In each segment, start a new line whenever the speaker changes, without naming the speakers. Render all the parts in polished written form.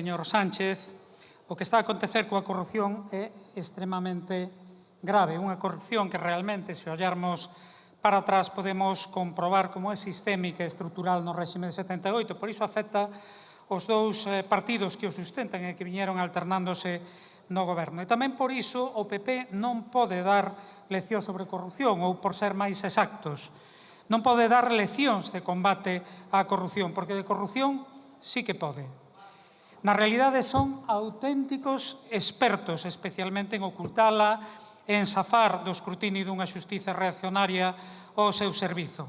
señor Sánchez, o que está a acontecer coa corrupción é extremamente grave. Unha corrupción que realmente, se ollarmos para atrás, podemos comprobar como é sistémica e estrutural no réxime de 78. Por iso afecta os dous partidos que o sustentan e que viñeron alternándose no goberno. E tamén por iso o PP non pode dar leccións sobre corrupción, ou, por ser máis exactos, non pode dar leccións de combate á corrupción, porque de corrupción sí que pode. Na realidade son auténticos expertos, especialmente en ocultala e en zafar do escrutinio dunha xustiza reaccionaria ao seu servizo.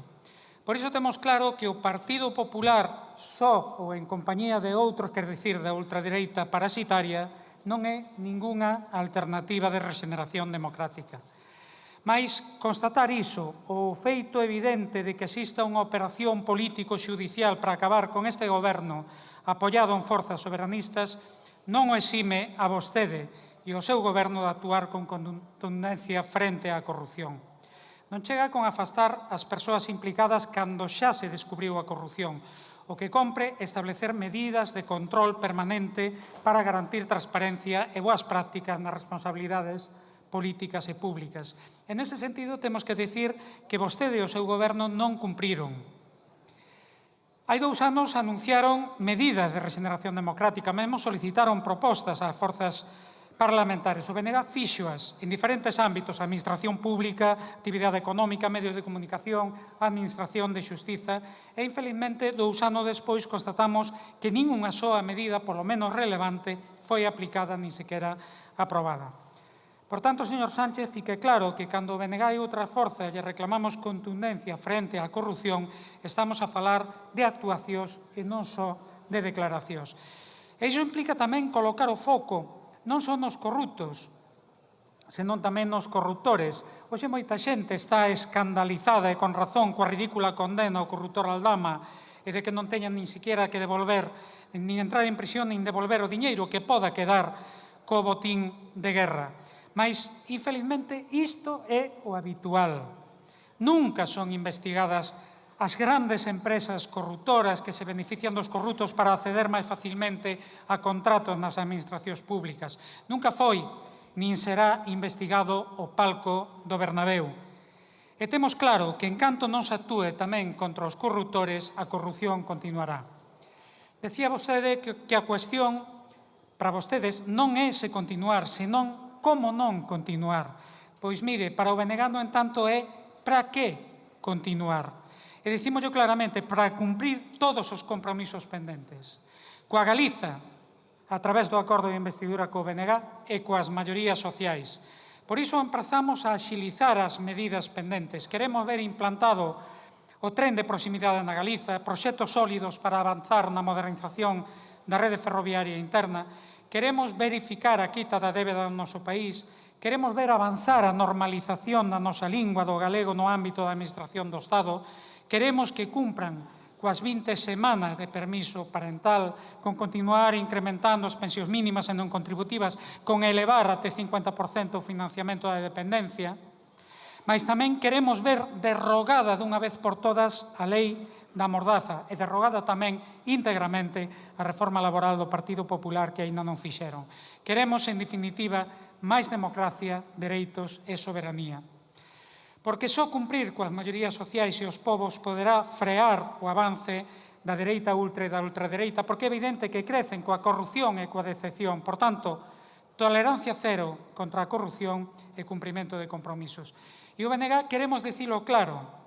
Por iso temos claro que o Partido Popular, só ou en compañía de outros, quer dicir, da ultradereita parasitaria, non é ningunha alternativa de rexeneración democrática. Mais constatar iso, o feito evidente de que exista unha operación político-xudicial para acabar con este goberno apoiado en forzas soberanistas, non o exime a vostede e ao seu goberno de actuar con contundencia frente á corrupción. Non chega con afastar as persoas implicadas cando xa se descubriu a corrupción. O que compre establecer medidas de control permanente para garantir transparencia e boas prácticas nas responsabilidades políticas e públicas. En ese sentido, temos que dicir que vostede e o seu goberno non cumpriron. Hai 2 anos anunciaron medidas de regeneración democrática, mesmo solicitaron propostas ás forzas parlamentarias. O BNG fíxoas en diferentes ámbitos, administración pública, actividade económica, medios de comunicación, administración de xustiza, e, infelizmente, 2 anos despois constatamos que nin unha soa medida, polo menos relevante, foi aplicada nin sequera aprobada. Por tanto, señor Sánchez, fique claro que cando o BNG e outras forzas lle reclamamos contundencia frente á corrupción, estamos a falar de actuacións e non só de declaracións. E iso implica tamén colocar o foco non só nos corruptos, senón tamén nos corruptores. Hoxe moita xente está escandalizada e con razón coa ridícula condena ao corruptor Aldama e de que non teñan nin siquiera que devolver, nin entrar en prisión, nin devolver o diñeiro que poda quedar co botín de guerra. Mas, infelizmente, isto é o habitual. Nunca son investigadas as grandes empresas corruptoras que se benefician dos corruptos para acceder máis facilmente a contratos nas administracións públicas. Nunca foi, nin será investigado o palco do Bernabéu. E temos claro que, en canto non se actúe tamén contra os corruptores, a corrupción continuará. Decía vostede que a cuestión para vostedes non é se continuar, senón como non continuar. Pois mire, para o BNG, no entanto, é para que continuar. E dicímoslo claramente, para cumprir todos os compromisos pendentes. Coa Galiza, a través do acordo de investidura co BNG e coas maiorías sociais. Por iso emprazamos a axilizar as medidas pendentes. Queremos ver implantado o tren de proximidade na Galiza, proxectos sólidos para avanzar na modernización da rede ferroviaria interna. Queremos verificar a quita da débeda no noso país, queremos ver avanzar a normalización da nosa lingua do galego no ámbito da administración do Estado, queremos que cumpran coas 20 semanas de permiso parental, con continuar incrementando as pensións mínimas e non contributivas, con elevar até 50% o financiamento da dependencia, mas tamén queremos ver derrogada dunha vez por todas a lei da mordaza e derrogada tamén íntegramente a reforma laboral do Partido Popular que aínda non fixeron. Queremos, en definitiva, máis democracia, dereitos e soberanía. Porque só cumprir coas maiorías sociais e os povos poderá frear o avance da dereita ultra e da ultradereita, porque é evidente que crecen coa corrupción e coa decepción. Por tanto, tolerancia cero contra a corrupción e cumprimento de compromisos. E o BNG queremos dicilo claro,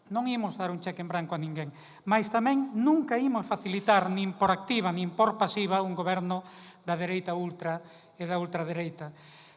non imos dar un cheque en branco a ninguén, mas tamén nunca imos facilitar nin por activa nin por pasiva un goberno da dereita ultra e da ultradereita.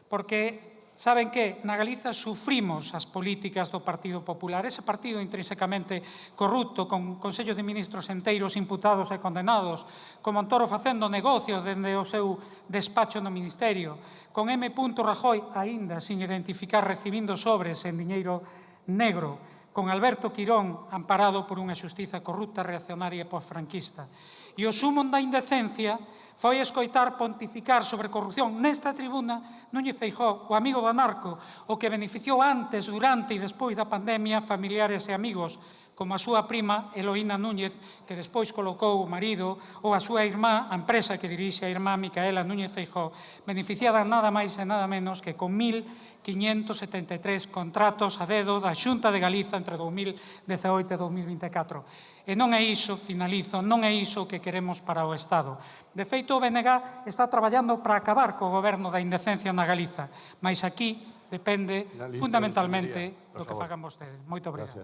Porque, saben que, na Galiza sufrimos as políticas do Partido Popular, ese partido intrinsecamente corrupto, con consellos de ministros enteiros imputados e condenados, con Montoro facendo negocios dende o seu despacho no Ministerio, con M. Rajoy, aínda sin identificar, recibindo sobres en diñeiro negro, con Alberto Quirón amparado por unha xustiza corrupta, reaccionaria e posfranquista. E o sumo da indecencia foi escoitar pontificar sobre corrupción nesta tribuna Núñez Feijóo, o amigo do narco, o que beneficiou antes, durante e despois da pandemia familiares e amigos, como a súa prima Eloína Núñez, que despois colocou o marido, ou a súa irmá, a empresa que dirixe a irmá Micaela Núñez Feijóo, beneficiada nada máis e nada menos que con 1.573 contratos a dedo da Xunta de Galiza entre 2018 e 2024. E non é iso, finalizo, non é iso que queremos para o Estado. De feito, o BNG está traballando para acabar co goberno da indecencia na Galiza, mas aquí depende fundamentalmente do que fagan vostedes. Moito obrigado.